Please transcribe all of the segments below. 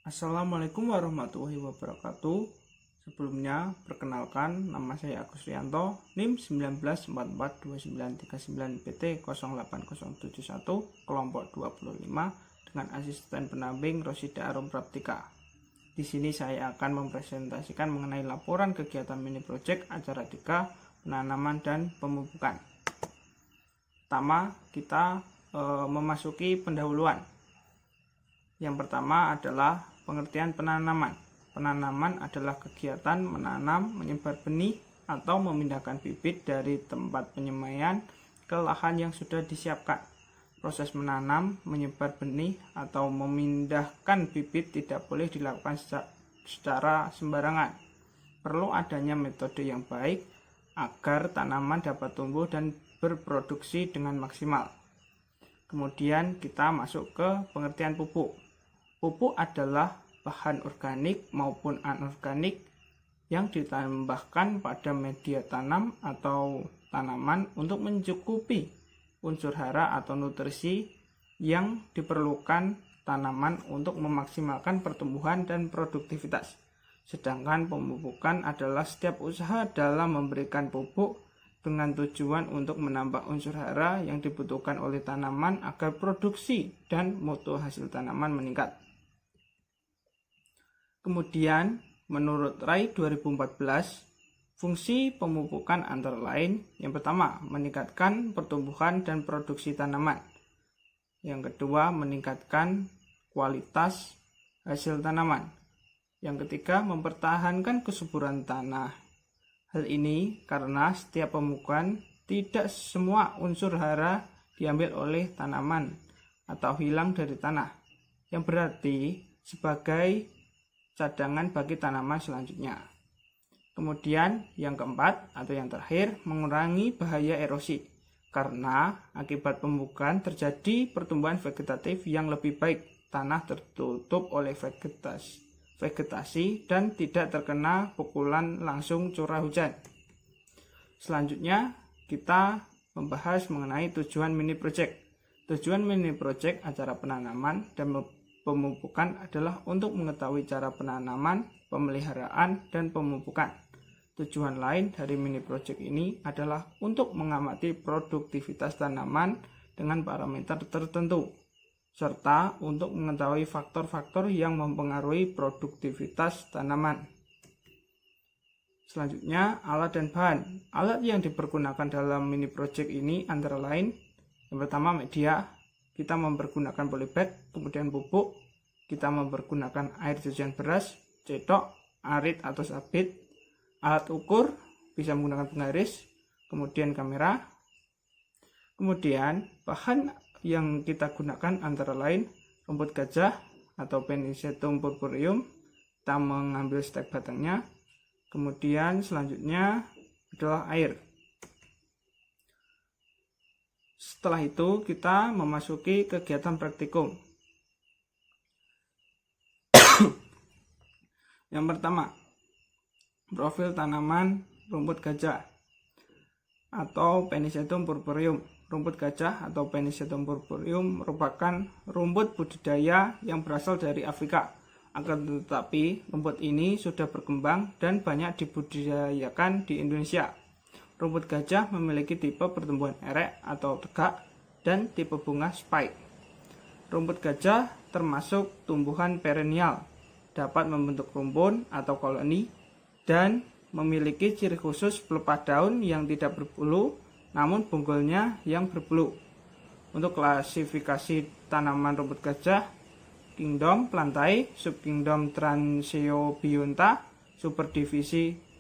Assalamualaikum warahmatullahi wabarakatuh. Sebelumnya, perkenalkan nama saya Agus Rianto, NIM 19442939PT 08071, kelompok 25 dengan asisten pendamping Rosida Arum Praptika. Di sini saya akan mempresentasikan mengenai laporan kegiatan mini project acara DK, penanaman dan pemupukan. Pertama, kita memasuki pendahuluan. Yang pertama adalah pengertian penanaman. Penanaman adalah kegiatan menanam, menyebar benih, atau memindahkan bibit dari tempat penyemaian ke lahan yang sudah disiapkan. Proses menanam, menyebar benih, atau memindahkan bibit tidak boleh dilakukan secara sembarangan. Perlu adanya metode yang baik agar tanaman dapat tumbuh dan berproduksi dengan maksimal. Kemudian kita masuk ke pengertian pupuk. Pupuk adalah bahan organik maupun anorganik yang ditambahkan pada media tanam atau tanaman untuk mencukupi unsur hara atau nutrisi yang diperlukan tanaman untuk memaksimalkan pertumbuhan dan produktivitas. Sedangkan pemupukan adalah setiap usaha dalam memberikan pupuk dengan tujuan untuk menambah unsur hara yang dibutuhkan oleh tanaman agar produksi dan mutu hasil tanaman meningkat. Kemudian, menurut RAI 2014, fungsi pemupukan antara lain yang pertama, meningkatkan pertumbuhan dan produksi tanaman. Yang kedua, meningkatkan kualitas hasil tanaman. Yang ketiga, mempertahankan kesuburan tanah. Hal ini karena setiap pemupukan tidak semua unsur hara diambil oleh tanaman atau hilang dari tanah, yang berarti sebagai cadangan bagi tanaman selanjutnya. Kemudian yang keempat atau yang terakhir, mengurangi bahaya erosi. Karena akibat pemupukan terjadi pertumbuhan vegetatif yang lebih baik, tanah tertutup oleh vegetasi dan tidak terkena pukulan langsung curah hujan. Selanjutnya kita membahas mengenai tujuan mini project. Tujuan mini project acara penanaman dan pemupukan adalah untuk mengetahui cara penanaman, pemeliharaan, dan pemupukan. Tujuan lain dari mini project ini adalah untuk mengamati produktivitas tanaman dengan parameter tertentu, serta untuk mengetahui faktor-faktor yang mempengaruhi produktivitas tanaman. Selanjutnya, alat dan bahan. Alat yang dipergunakan dalam mini project ini antara lain, yang pertama media, kita mempergunakan polybag, kemudian pupuk, kita mempergunakan air cucian beras, cetok, arit atau sabit, alat ukur, bisa menggunakan penggaris, kemudian kamera. Kemudian bahan yang kita gunakan antara lain rumput gajah atau Penicetum purpureum, kita mengambil stek batangnya. Kemudian selanjutnya adalah air. Setelah itu kita memasuki kegiatan praktikum. Yang pertama, profil tanaman rumput gajah atau Penicetum purpureum. Rumput gajah atau Penicetum purpureum merupakan rumput budidaya yang berasal dari Afrika. Akan tetapi, rumput ini sudah berkembang dan banyak dibudidayakan di Indonesia. Rumput gajah memiliki tipe pertumbuhan erek atau tegak dan tipe bunga spike. Rumput gajah termasuk tumbuhan perennial, dapat membentuk rumpun atau koloni, dan memiliki ciri khusus pelepah daun yang tidak berbulu, namun bonggolnya yang berbulu. Untuk klasifikasi tanaman rumput gajah, Kingdom Plantae, Subkingdom Transeo-bionta, Superdivisi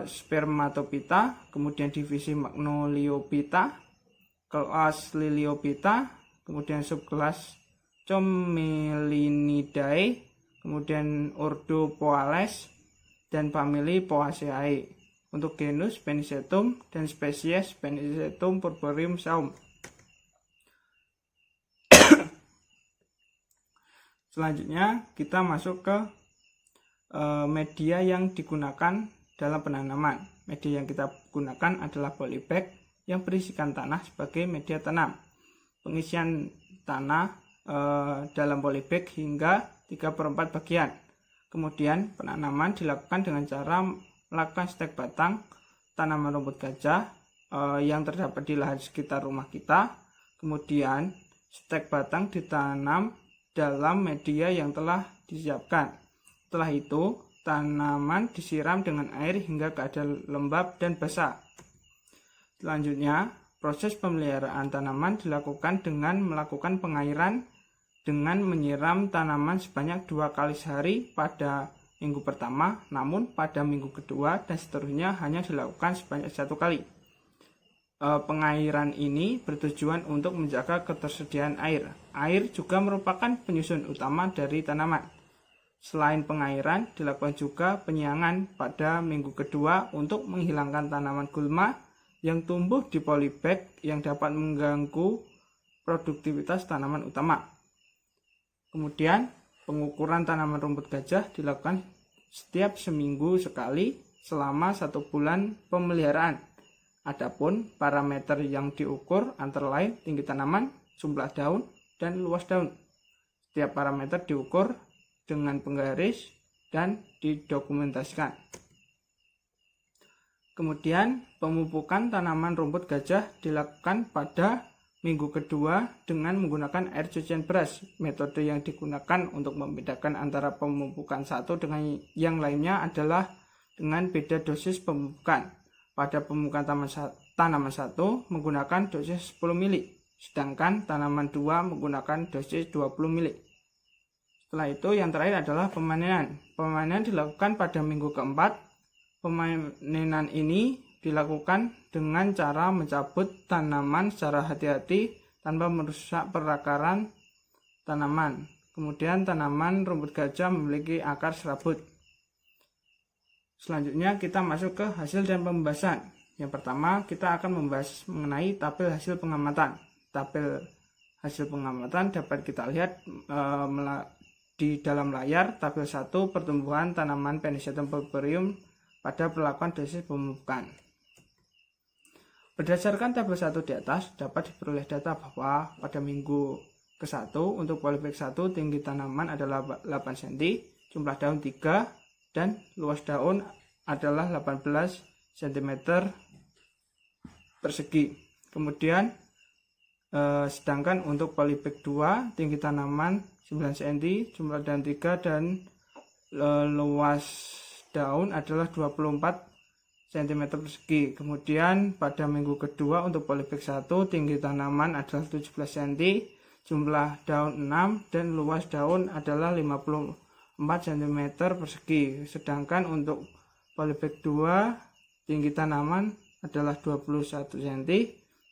Spermatophyta, kemudian divisi Magnoliophyta, kelas Liliophyta, kemudian subkelas Commelinidae, kemudian ordo Poales, dan famili Poaceae. Untuk genus Penicetum dan spesies Penicetum purpureum Saum. Selanjutnya kita masuk ke media yang digunakan dalam penanaman. Media yang kita gunakan adalah polybag yang berisikan tanah sebagai media tanam. Pengisian tanah dalam polybag hingga 3/4 bagian. Kemudian penanaman dilakukan dengan cara melakukan stek batang tanaman rumput gajah yang terdapat di lahan sekitar rumah kita. Kemudian stek batang ditanam dalam media yang telah disiapkan. Setelah itu tanaman disiram dengan air hingga keadaan lembab dan basah. Selanjutnya, proses pemeliharaan tanaman dilakukan dengan melakukan pengairan dengan menyiram tanaman sebanyak 2 kali sehari pada minggu pertama, namun pada minggu kedua dan seterusnya hanya dilakukan sebanyak 1 kali. Pengairan ini bertujuan untuk menjaga ketersediaan air. Air juga merupakan penyusun utama dari tanaman. Selain pengairan, dilakukan juga penyiangan pada minggu kedua untuk menghilangkan tanaman gulma yang tumbuh di polybag yang dapat mengganggu produktivitas tanaman utama. Kemudian, pengukuran tanaman rumput gajah dilakukan setiap seminggu sekali selama 1 bulan pemeliharaan. Adapun parameter yang diukur antara lain tinggi tanaman, jumlah daun, dan luas daun. Setiap parameter diukur dengan penggaris dan didokumentasikan. Kemudian, pemupukan tanaman rumput gajah dilakukan pada minggu kedua dengan menggunakan air cucian beras. Metode yang digunakan untuk membedakan antara pemupukan satu dengan yang lainnya adalah dengan beda dosis pemupukan. Pada pemupukan tanaman 1 menggunakan dosis 10 mili, sedangkan tanaman 2 menggunakan dosis 20 mili. Setelah itu yang terakhir adalah pemanenan. Pemanenan dilakukan pada minggu keempat. Pemanenan ini dilakukan dengan cara mencabut tanaman secara hati-hati tanpa merusak perakaran tanaman. Kemudian tanaman rumput gajah memiliki akar serabut. Selanjutnya kita masuk ke hasil dan pembahasan. Yang pertama kita akan membahas mengenai tabel hasil pengamatan. Tabel hasil pengamatan dapat kita lihat di dalam layar. Tabel 1 pertumbuhan tanaman Penicetum purpureum pada perlakuan dosis pemupukan. Berdasarkan tabel 1 di atas, dapat diperoleh data bahwa pada minggu ke-1 untuk polybag 1 tinggi tanaman adalah 8 cm, jumlah daun 3, dan luas daun adalah 18 cm persegi. Kemudian, sedangkan untuk polybag 2 tinggi tanaman 9 cm, jumlah daun 3, dan luas daun adalah 24 cm persegi. Kemudian pada minggu kedua untuk polybag 1 tinggi tanaman adalah 17 cm, jumlah daun 6, dan luas daun adalah 54 cm persegi. Sedangkan untuk polybag 2 tinggi tanaman adalah 21 cm,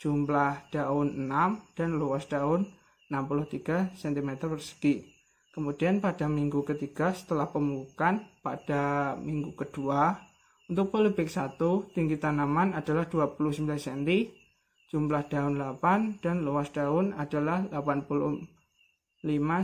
jumlah daun 6, dan luas daun 63 cm persegi. Kemudian pada minggu ketiga setelah pemupukan pada minggu kedua untuk polybag 1 tinggi tanaman adalah 29 cm, jumlah daun 8, dan luas daun adalah 85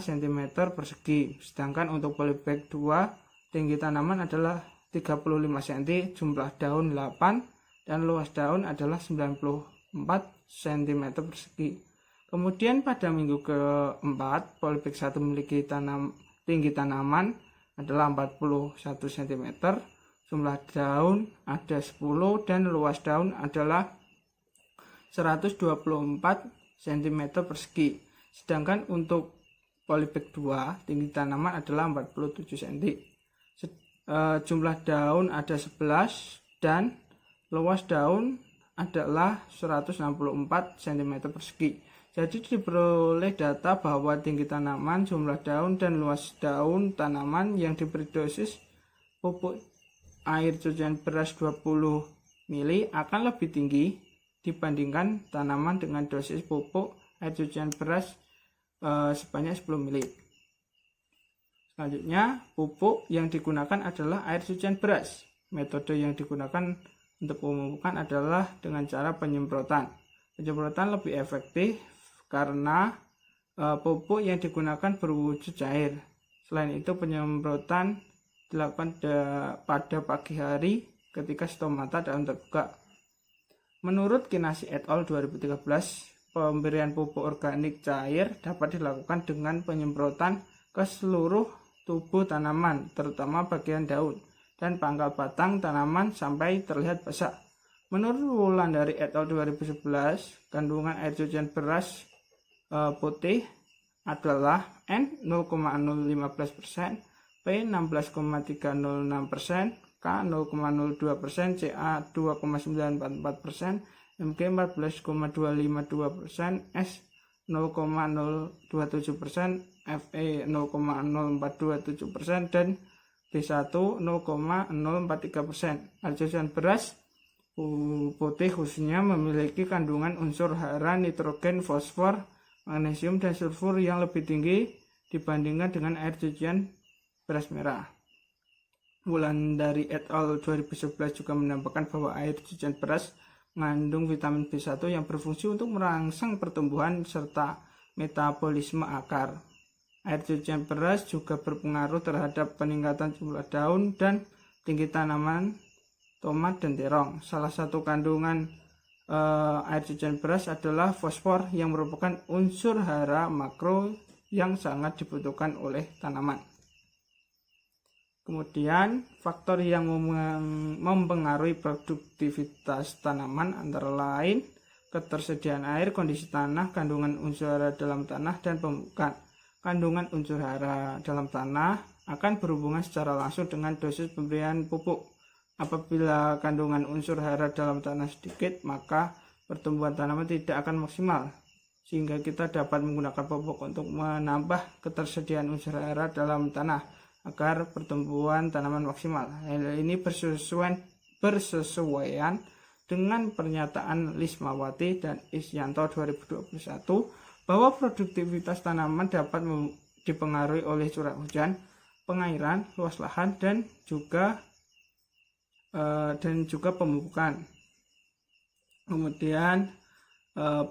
cm persegi. Sedangkan untuk polybag 2 tinggi tanaman adalah 35 cm, jumlah daun 8, dan luas daun adalah 94 cm persegi. Kemudian pada minggu keempat polybag 1 memiliki tinggi tanaman adalah 41 cm, jumlah daun ada 10, dan luas daun adalah 124 cm persegi. Sedangkan untuk polybag 2 tinggi tanaman adalah 47 cm, jumlah daun ada 11, dan luas daun adalah 164 cm persegi. Jadi diperoleh data bahwa tinggi tanaman, jumlah daun, dan luas daun tanaman yang diberi dosis pupuk air cucian beras 20 mili akan lebih tinggi dibandingkan tanaman dengan dosis pupuk air cucian beras sebanyak 10 mili. Selanjutnya, pupuk yang digunakan adalah air cucian beras. Metode yang digunakan untuk pemupukan adalah dengan cara penyemprotan. Penyemprotan lebih efektif karena pupuk yang digunakan berwujud cair. Selain itu, penyemprotan dilakukan pada pagi hari ketika stomata daun terbuka. Menurut Kinasi et al. 2013, pemberian pupuk organik cair dapat dilakukan dengan penyemprotan ke seluruh tubuh tanaman, terutama bagian daun dan pangkal batang tanaman sampai terlihat basah. Menurut Wulandari et al. 2011, kandungan air cucian beras putih adalah N 0,015%, P 16,306%, K 0,02%, Ca 2,944%, Mg 14,252%, S 0,027%, Fe 0,0427%, dan B1 0,043%. Air cucian beras putih khususnya memiliki kandungan unsur hara, nitrogen, fosfor, magnesium, dan sulfur yang lebih tinggi dibandingkan dengan air cucian beras merah. Wulandari et al. 2011 juga menambahkan bahwa air cucian beras mengandung vitamin B1 yang berfungsi untuk merangsang pertumbuhan serta metabolisme akar. Air cucian beras juga berpengaruh terhadap peningkatan jumlah daun dan tinggi tanaman tomat dan terong. Salah satu kandungan air cucian beras adalah fosfor yang merupakan unsur hara makro yang sangat dibutuhkan oleh tanaman. Kemudian faktor yang mempengaruhi produktivitas tanaman antara lain ketersediaan air, kondisi tanah, kandungan unsur hara dalam tanah, dan pemupukan. Kandungan unsur hara dalam tanah akan berhubungan secara langsung dengan dosis pemberian pupuk. Apabila kandungan unsur hara dalam tanah sedikit, maka pertumbuhan tanaman tidak akan maksimal, sehingga kita dapat menggunakan pupuk untuk menambah ketersediaan unsur hara dalam tanah agar pertumbuhan tanaman maksimal. Hal ini bersesuaian dengan pernyataan Lismawati dan Isyanto 2021 bahwa produktivitas tanaman dapat dipengaruhi oleh curah hujan, pengairan, luas lahan, dan juga pemupukan. Kemudian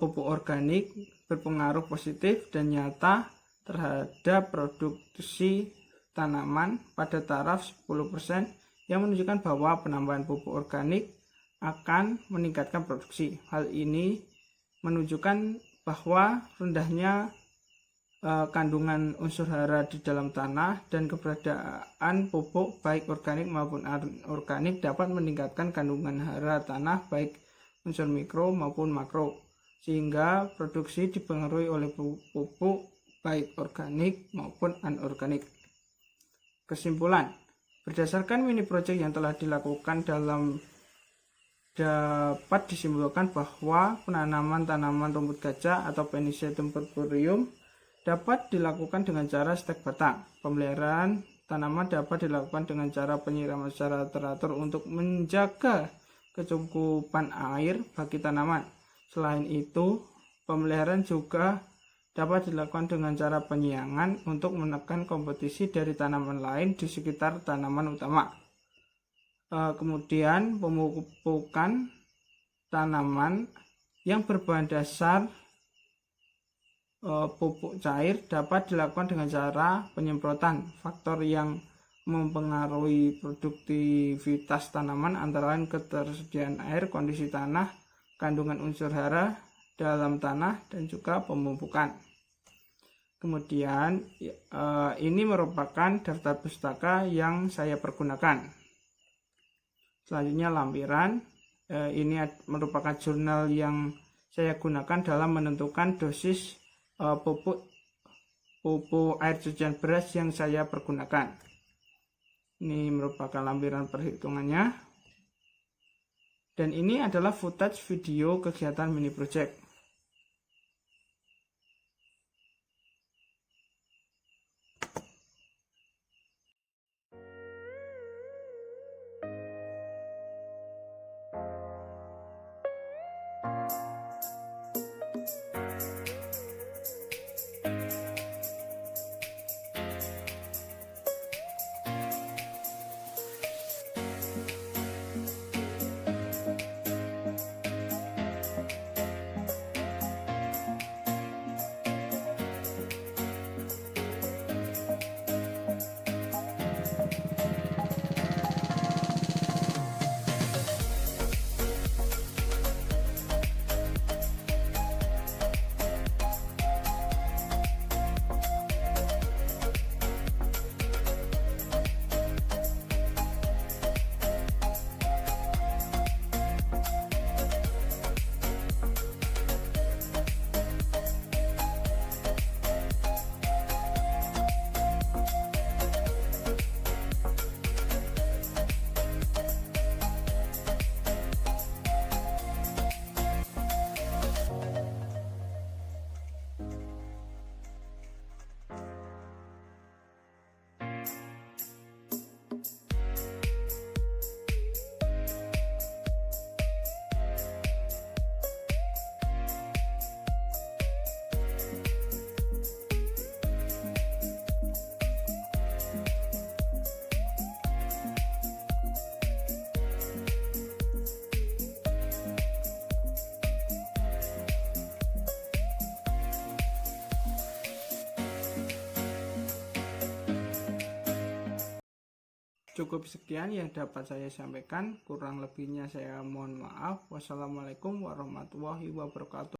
pupuk organik berpengaruh positif dan nyata terhadap produksi tanaman pada taraf 10% yang menunjukkan bahwa penambahan pupuk organik akan meningkatkan produksi. Hal ini menunjukkan bahwa rendahnya kandungan unsur hara di dalam tanah dan keberadaan pupuk baik organik maupun anorganik dapat meningkatkan kandungan hara tanah baik unsur mikro maupun makro, sehingga produksi dipengaruhi oleh pupuk baik organik maupun anorganik. Kesimpulan, berdasarkan mini project yang telah dilakukan dapat disimpulkan bahwa penanaman tanaman rumput gajah atau Penicetum purpureum dapat dilakukan dengan cara stek batang. Pemeliharaan tanaman dapat dilakukan dengan cara penyiraman secara teratur untuk menjaga kecukupan air bagi tanaman. Selain itu, pemeliharaan juga dapat dilakukan dengan cara penyiangan untuk menekan kompetisi dari tanaman lain di sekitar tanaman utama. Kemudian pemupukan tanaman yang berbahan dasar pupuk cair dapat dilakukan dengan cara penyemprotan. Faktor yang mempengaruhi produktivitas tanaman antara lain ketersediaan air, kondisi tanah, kandungan unsur hara dalam tanah, dan juga pemupukan. Kemudian ini merupakan daftar pustaka yang saya pergunakan. Selanjutnya lampiran. Ini merupakan jurnal yang saya gunakan dalam menentukan dosis pupuk air cucian beras yang saya pergunakan. Ini merupakan lampiran perhitungannya. Dan ini adalah footage video kegiatan mini project. Cukup sekian yang dapat saya sampaikan, kurang lebihnya saya mohon maaf. Wassalamualaikum warahmatullahi wabarakatuh.